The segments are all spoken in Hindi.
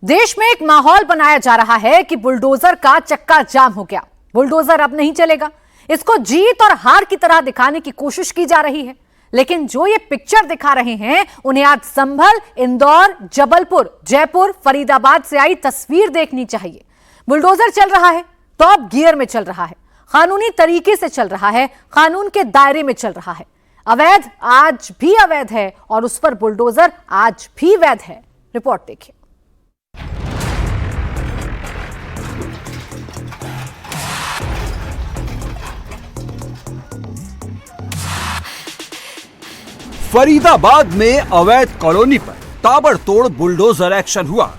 देश में एक माहौल बनाया जा रहा है कि बुलडोजर का चक्का जाम हो गया, बुलडोजर अब नहीं चलेगा। इसको जीत और हार की तरह दिखाने की कोशिश की जा रही है, लेकिन जो ये पिक्चर दिखा रहे हैं उन्हें आज संभल, इंदौर, जबलपुर, जयपुर, फरीदाबाद से आई तस्वीर देखनी चाहिए। बुलडोजर चल रहा है, टॉप गियर में चल रहा है, कानूनी तरीके से चल रहा है, कानून के दायरे में चल रहा है। अवैध आज भी अवैध है और उस पर बुलडोजर आज भी वैध है। रिपोर्ट देखिए। फरीदाबाद में अवैध कॉलोनी पर ताबड़तोड़ बुलडोजर एक्शन हुआ।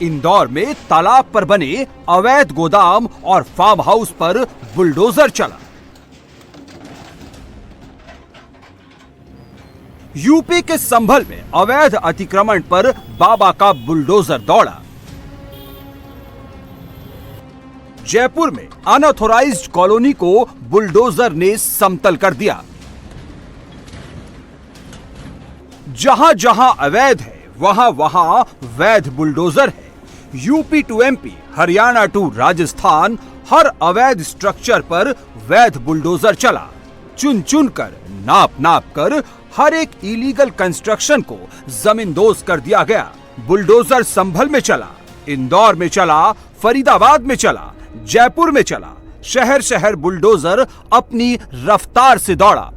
इंदौर में तालाब पर बने अवैध गोदाम और फार्म हाउस पर बुलडोजर चला। यूपी के संभल में अवैध अतिक्रमण पर बाबा का बुलडोजर दौड़ा। जयपुर में अनऑथोराइज्ड कॉलोनी को बुलडोजर ने समतल कर दिया। जहां जहां अवैध है वहां वहां वैध बुलडोजर है। UP to MP, Haryana to Rajasthan, हर अवैध स्ट्रक्चर पर वैध बुलडोजर चला। चुन चुन कर, नाप नाप कर हर एक इलीगल कंस्ट्रक्शन को जमींदोज कर दिया गया। बुलडोजर संभल में चला, इंदौर में चला, फरीदाबाद में चला, जयपुर में चला। शहर शहर बुलडोजर अपनी रफ्तार से दौड़ा।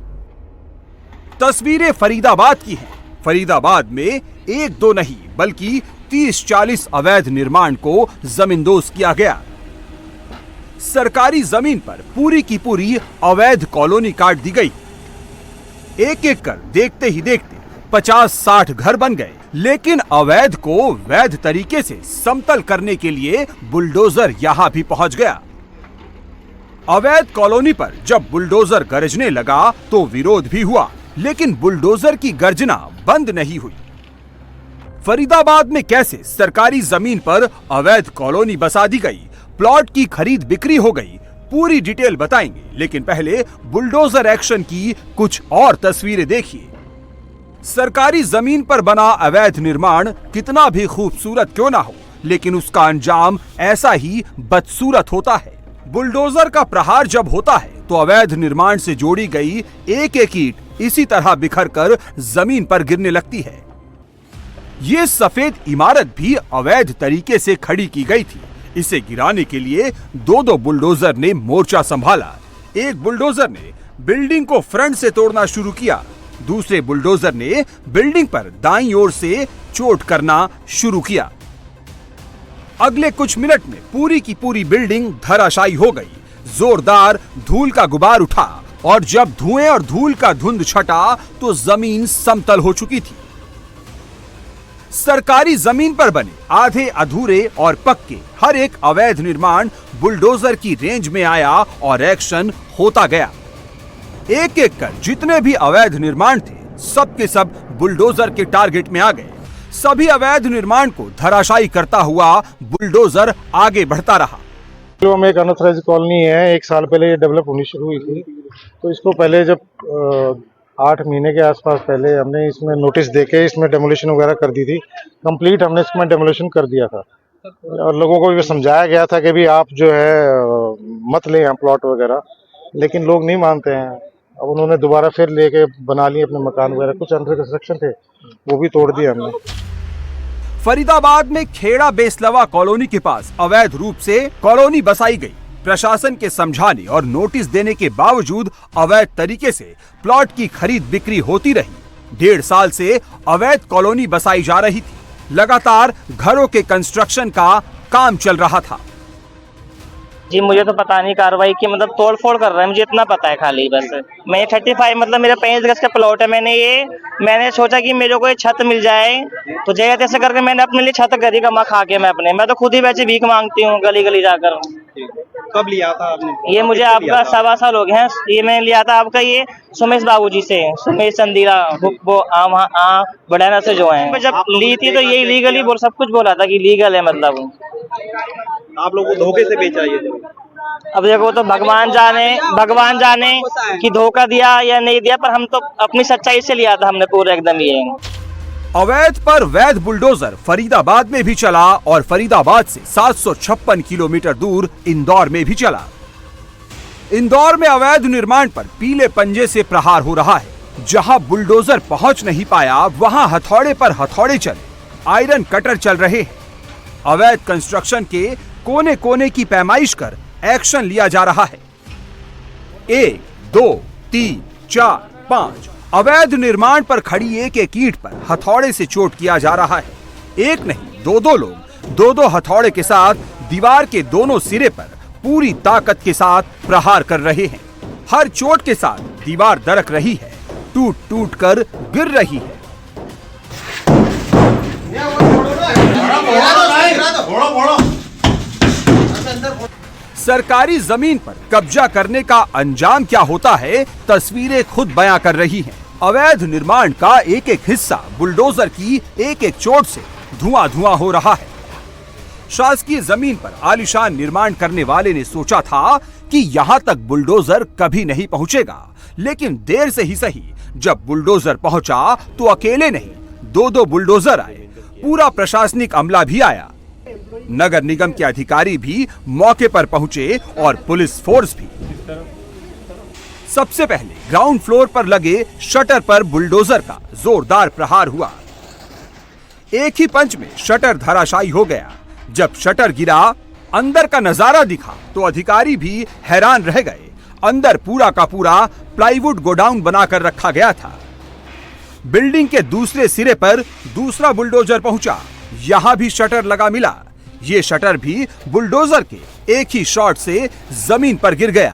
तस्वीरें फरीदाबाद की हैं। फरीदाबाद में एक दो नहीं बल्कि 30-40 अवैध निर्माण को जमींदोज किया गया। सरकारी जमीन पर पूरी की पूरी अवैध कॉलोनी काट दी गई। एक एक कर देखते ही देखते 50-60 घर बन गए। लेकिन अवैध को वैध तरीके से समतल करने के लिए बुलडोजर यहां भी पहुंच गया। अवैध कॉलोनी पर जब बुलडोजर गरजने लगा तो विरोध भी हुआ, लेकिन बुलडोजर की गर्जना बंद नहीं हुई। फरीदाबाद में कैसे सरकारी जमीन पर अवैध कॉलोनी बसा दी गई, प्लॉट की खरीद बिक्री हो गई, पूरी डिटेल बताएंगे। लेकिन पहले बुलडोजर एक्शन की कुछ और तस्वीरें देखिए। सरकारी जमीन पर बना अवैध निर्माण कितना भी खूबसूरत क्यों ना हो, लेकिन उसका अंजाम ऐसा ही बदसूरत होता है। बुलडोजर का प्रहार जब होता है तो अवैध निर्माण से जोड़ी गई एक एक ईंट इसी तरह बिखर कर जमीन पर गिरने लगती है। ये सफेद इमारत भी अवैध तरीके से खड़ी की गई थी। इसे गिराने के लिए दो बुलडोजर ने मोर्चा संभाला। एक बुलडोजर ने बिल्डिंग को फ्रंट से तोड़ना शुरू किया, दूसरे बुलडोजर ने बिल्डिंग पर दाईं ओर से चोट करना शुरू किया। अगले कुछ मिनट में पूरी की पूरी बिल्डिंग धराशायी हो गई। जोरदार धूल का गुबार उठा और जब धुएं और धूल का धुंध छटा तो जमीन समतल हो चुकी थी। सरकारी जमीन पर बने आधे अधूरे और पक्के हर एक अवैध निर्माण बुलडोजर की रेंज में आया और एक्शन होता गया। एक एक कर जितने भी अवैध निर्माण थे सब के सब बुलडोजर के टारगेट में आ गए। सभी अवैध निर्माण को धराशायी करता हुआ बुलडोजर आगे बढ़ता रहा। जो में एक अनऑथराइज्ड कॉलोनी है, 1 साल पहले ये डेवलप होनी शुरू हुई थी। तो इसको पहले जब 8 महीने के आसपास पहले हमने इसमें नोटिस देके इसमें डेमोलिशन वगैरह कर दी थी। कंप्लीट हमने इसमें डेमोलिशन कर दिया था और लोगों को भी समझाया गया था कि भी आप जो है मत लें यहाँ प्लॉट वगैरह, लेकिन लोग नहीं मानते हैं। अब उन्होंने दोबारा फिर लेके बना लिए अपने मकान वगैरह, कुछ अंडर कंस्ट्रक्शन थे वो भी तोड़ दिए हमने। फरीदाबाद में खेड़ा बेसलवा कॉलोनी के पास अवैध रूप से कॉलोनी बसाई गई। प्रशासन के समझाने और नोटिस देने के बावजूद अवैध तरीके से प्लॉट की खरीद बिक्री होती रही। 1.5 साल से अवैध कॉलोनी बसाई जा रही थी। लगातार घरों के कंस्ट्रक्शन का काम चल रहा था। जी मुझे तो पता नहीं कार्रवाई की, मतलब तोड़ फोड़ कर रहा है, मुझे इतना पता है खाली बस। मैं 35 मतलब मेरा 35 गज का प्लॉट है। मैंने सोचा कि मेरे को ये छत मिल जाए तो जगह तैसे करके मैंने अपने लिए छत करी कमा खा के। मैं तो खुद ही वैसे भीख मांगती हूँ गली गली जाकर। कब लिया था आपने? ये मुझे आपका 1.25 साल हो गए हैं। ये मैंने लिया था आपका ये सुमेश बाबूजी से, सुमेश चंदीरा वो बढ़ाना से जो है। जब ली थी तो ये लीगली सब कुछ बोला था कि लीगल है, मतलब आप लोग को धोखे से बेचा ये? अब देखो तो भगवान जाने कि धोखा दिया या नहीं दिया, पर हम तो अपनी सच्चाई से लिया था हमने पूरा एकदम ये। अवैध पर वैध बुलडोजर फरीदाबाद में भी चला और फरीदाबाद से 756 किलोमीटर दूर इंदौर में भी चला। इंदौर में अवैध निर्माण पर पीले पंजे से प्रहार हो रहा है। जहां बुलडोजर पहुंच नहीं पाया वहां हथौड़े पर हथौड़े चले, आयरन कटर चल रहे हैं। अवैध कंस्ट्रक्शन के कोने कोने की पैमाइश कर एक्शन लिया जा रहा है। 1, 2, 3, 4, 5 अवैध निर्माण पर खड़ी एक एक ईंट पर हथौड़े से चोट किया जा रहा है। एक नहीं, दो लोग दो हथौड़े के साथ दीवार के दोनों सिरे पर पूरी ताकत के साथ प्रहार कर रहे हैं। हर चोट के साथ दीवार दरक रही है, टूट टूट कर गिर रही है। सरकारी जमीन पर कब्जा करने का अंजाम क्या होता है, तस्वीरें खुद बयां कर रही हैं। अवैध निर्माण का एक एक हिस्सा बुलडोजर की एक एक चोट से धुआं धुआं हो रहा है। शासकीय जमीन पर आलीशान निर्माण करने वाले ने सोचा था कि यहां तक बुलडोजर कभी नहीं पहुंचेगा, लेकिन देर से ही सही जब बुलडोजर पहुंचा तो अकेले नहीं, दो बुलडोजर आए, पूरा प्रशासनिक अमला भी आया, नगर निगम के अधिकारी भी मौके पर पहुंचे और पुलिस फोर्स भी। सबसे पहले ग्राउंड फ्लोर पर लगे शटर पर बुलडोजर का जोरदार प्रहार हुआ। एक ही पंच में शटर धराशायी हो गया। जब शटर गिरा, अंदर का नजारा दिखा तो अधिकारी भी हैरान रह गए। अंदर पूरा का पूरा प्लाईवुड गोडाउन बनाकर रखा गया था। बिल्डिंग के दूसरे सिरे पर दूसरा बुलडोजर पहुंचा, यहां भी शटर लगा मिला। ये शटर भी बुलडोजर के एक ही शॉट से जमीन पर गिर गया।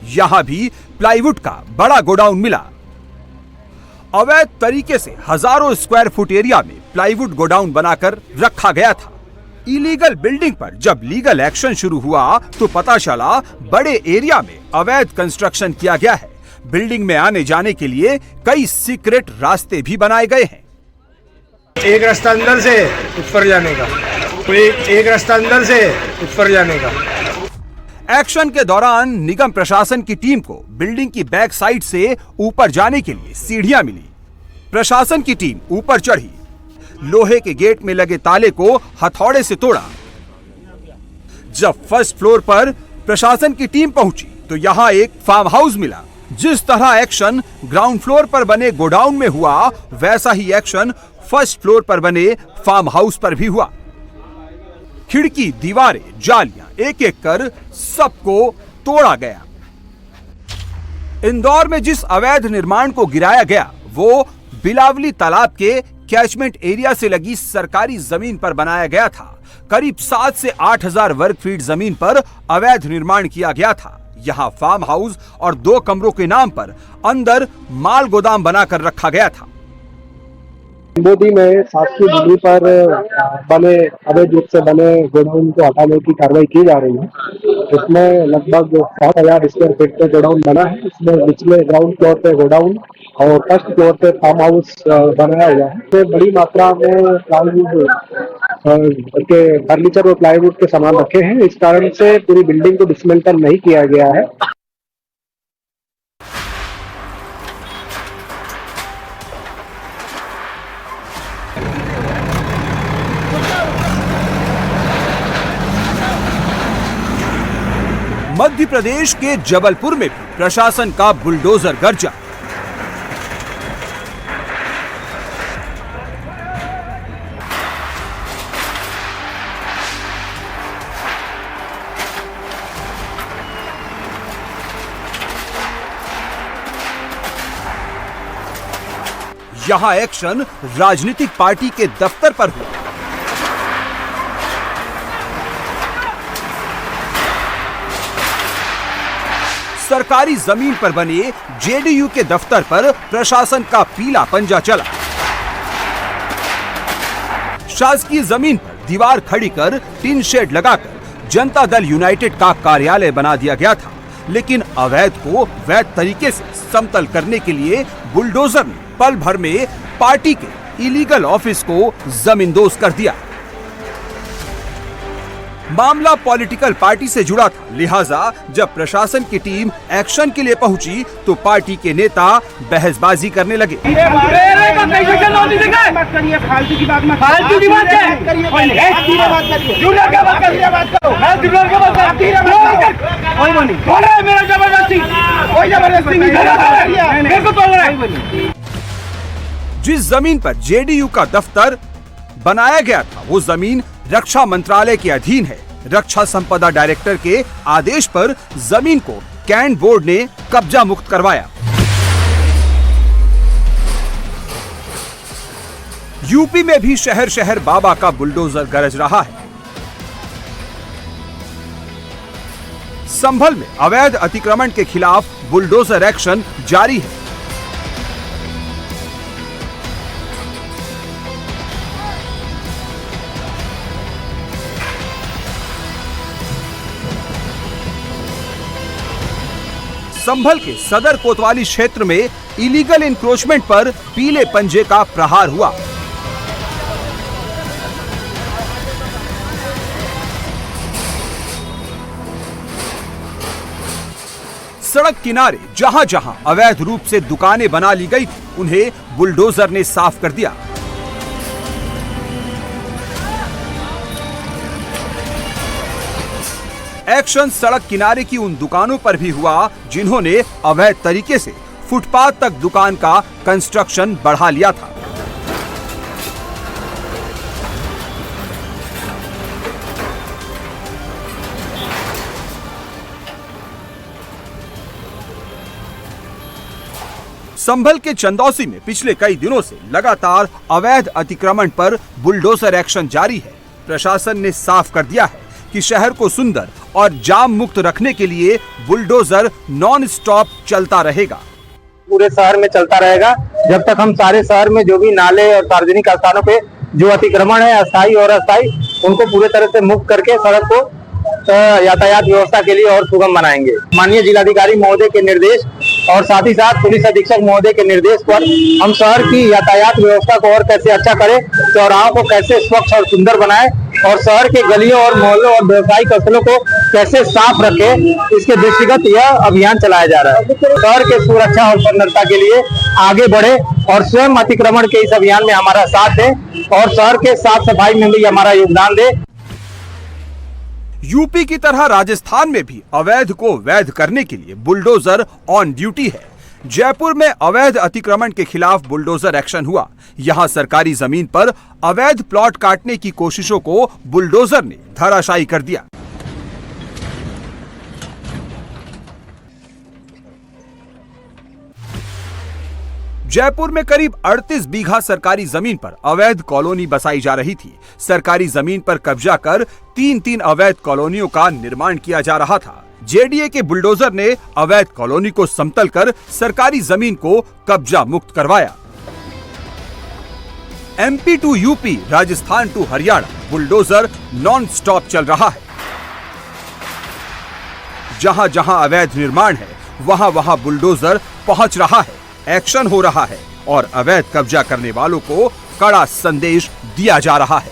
यहां भी प्लाईवुड का बड़ा गोडाउन मिला। अवैध तरीके से हजारों स्क्वायर फुट एरिया में प्लाईवुड गोडाउन बनाकर रखा गया था। इलीगल बिल्डिंग पर जब लीगल एक्शन शुरू हुआ तो पता चला बड़े एरिया में अवैध कंस्ट्रक्शन किया गया है। बिल्डिंग में आने जाने के लिए कई सीक्रेट रास्ते भी बनाए गए हैं। एक रास्ता अंदर से ऊपर जाने का, एक रास्ता अंदर से ऊपर जाने का। एक्शन के दौरान निगम प्रशासन की टीम को बिल्डिंग की बैक साइड से ऊपर जाने के लिए सीढ़ियां मिली। प्रशासन की टीम ऊपर चढ़ी, लोहे के गेट में लगे ताले को हथौड़े से तोड़ा। जब फर्स्ट फ्लोर पर प्रशासन की टीम पहुंची तो यहां एक फार्म हाउस मिला। जिस तरह एक्शन ग्राउंड फ्लोर पर बने गोडाउन में हुआ, वैसा ही एक्शन फर्स्ट फ्लोर पर बने फार्म हाउस पर भी हुआ। खिड़की, दीवारें, जालियां एक एक कर सबको तोड़ा गया। इंदौर में जिस अवैध निर्माण को गिराया गया वो बिलावली तालाब के कैचमेंट एरिया से लगी सरकारी जमीन पर बनाया गया था। करीब 7 से 8 हजार वर्ग फीट जमीन पर अवैध निर्माण किया गया था। यहाँ फार्म हाउस और 2 कमरों के नाम पर अंदर माल गोदाम बनाकर रखा गया था। मोदी में शासकीय भूमि पर बने अवैध रूप से बने गोडाउन को हटाने की कार्रवाई की जा रही है। इसमें लगभग 7,000 स्क्वायर फीट का गोडाउन बना है। इसमें निचले ग्राउंड फ्लोर पे गोडाउन और फर्स्ट फ्लोर पे फार्म हाउस बनाया हुआ है। इसमें बड़ी मात्रा में प्लाईवुड के फर्नीचर और प्लाईवुड के सामान रखे हैं। इस कारण से पूरी बिल्डिंग को डिसमेंटल नहीं किया गया है। मध्य प्रदेश के जबलपुर में भी प्रशासन का बुलडोजर गरजा। यहां एक्शन राजनीतिक पार्टी के दफ्तर पर हुआ। सरकारी जमीन पर बने जेडीयू के दफ्तर पर प्रशासन का पीला पंजा चला। शासकीय जमीन पर दीवार खड़ी कर टिन शेड लगाकर जनता दल यूनाइटेड का कार्यालय बना दिया गया था, लेकिन अवैध को वैध तरीके से समतल करने के लिए बुलडोजर ने पल भर में पार्टी के इलीगल ऑफिस को जमींदोज कर दिया। मामला पॉलिटिकल पार्टी से जुड़ा था, लिहाजा जब प्रशासन की टीम एक्शन के लिए पहुंची तो पार्टी के नेता बहसबाजी करने लगे। फालतू की बात जिस जमीन पर जेडीयू का दफ्तर बनाया गया था वो जमीन रक्षा मंत्रालय के अधीन है। रक्षा संपदा डायरेक्टर के आदेश पर जमीन को कैंट बोर्ड ने कब्जा मुक्त करवाया। यूपी में भी शहर शहर बाबा का बुलडोजर गरज रहा है। संभल में अवैध अतिक्रमण के खिलाफ बुलडोजर एक्शन जारी है। संभल के सदर कोतवाली क्षेत्र में इलीगल इंक्रोचमेंट पर पीले पंजे का प्रहार हुआ। सड़क किनारे जहां जहां अवैध रूप से दुकानें बना ली गई थी उन्हें बुलडोजर ने साफ कर दिया। एक्शन सड़क किनारे की उन दुकानों पर भी हुआ जिन्होंने अवैध तरीके से फुटपाथ तक दुकान का कंस्ट्रक्शन बढ़ा लिया था। संभल के चंदौसी में पिछले कई दिनों से लगातार अवैध अतिक्रमण पर बुलडोजर एक्शन जारी है। प्रशासन ने साफ कर दिया है कि शहर को सुंदर और जाम मुक्त रखने के लिए बुलडोजर नॉन स्टॉप चलता रहेगा। पूरे शहर में चलता रहेगा जब तक हम सारे शहर में जो भी नाले और सार्वजनिक स्थानों पे जो अतिक्रमण है अस्थायी और अस्थायी उनको पूरे तरह से मुक्त करके सड़क को यातायात व्यवस्था के लिए और सुगम बनाएंगे। माननीय जिलाधिकारी महोदय के निर्देश और साथ ही साथ पुलिस अधीक्षक महोदय के निर्देश पर हम शहर की यातायात व्यवस्था को और कैसे अच्छा करें, चौराहों को कैसे स्वच्छ और सुंदर बनाएं और शहर के गलियों और मोहल्लों और व्यवसायिक स्थलों को कैसे साफ रखें, इसके दृष्टिगत यह अभियान चलाया जा रहा है। शहर के सुरक्षा और सुंदरता के लिए आगे बढ़े और स्वयं अतिक्रमण के इस अभियान में हमारा साथ दें और शहर के साफ सफाई में भी हमारा योगदान दें। यूपी की तरह राजस्थान में भी अवैध को वैध करने के लिए बुलडोजर ऑन ड्यूटी है। जयपुर में अवैध अतिक्रमण के खिलाफ बुलडोजर एक्शन हुआ। यहां सरकारी जमीन पर अवैध प्लॉट काटने की कोशिशों को बुलडोजर ने धराशायी कर दिया। जयपुर में करीब 38 बीघा सरकारी जमीन पर अवैध कॉलोनी बसाई जा रही थी। सरकारी जमीन पर कब्जा कर 3 अवैध कॉलोनियों का निर्माण किया जा रहा था। जेडीए के बुलडोजर ने अवैध कॉलोनी को समतल कर सरकारी जमीन को कब्जा मुक्त करवाया। MP to UP, Rajasthan to Haryana bulldozer non stop चल रहा है। जहां जहां अवैध निर्माण है वहां वहां बुलडोजर पहुंच रहा है, एक्शन हो रहा है और अवैध कब्जा करने वालों को कड़ा संदेश दिया जा रहा है।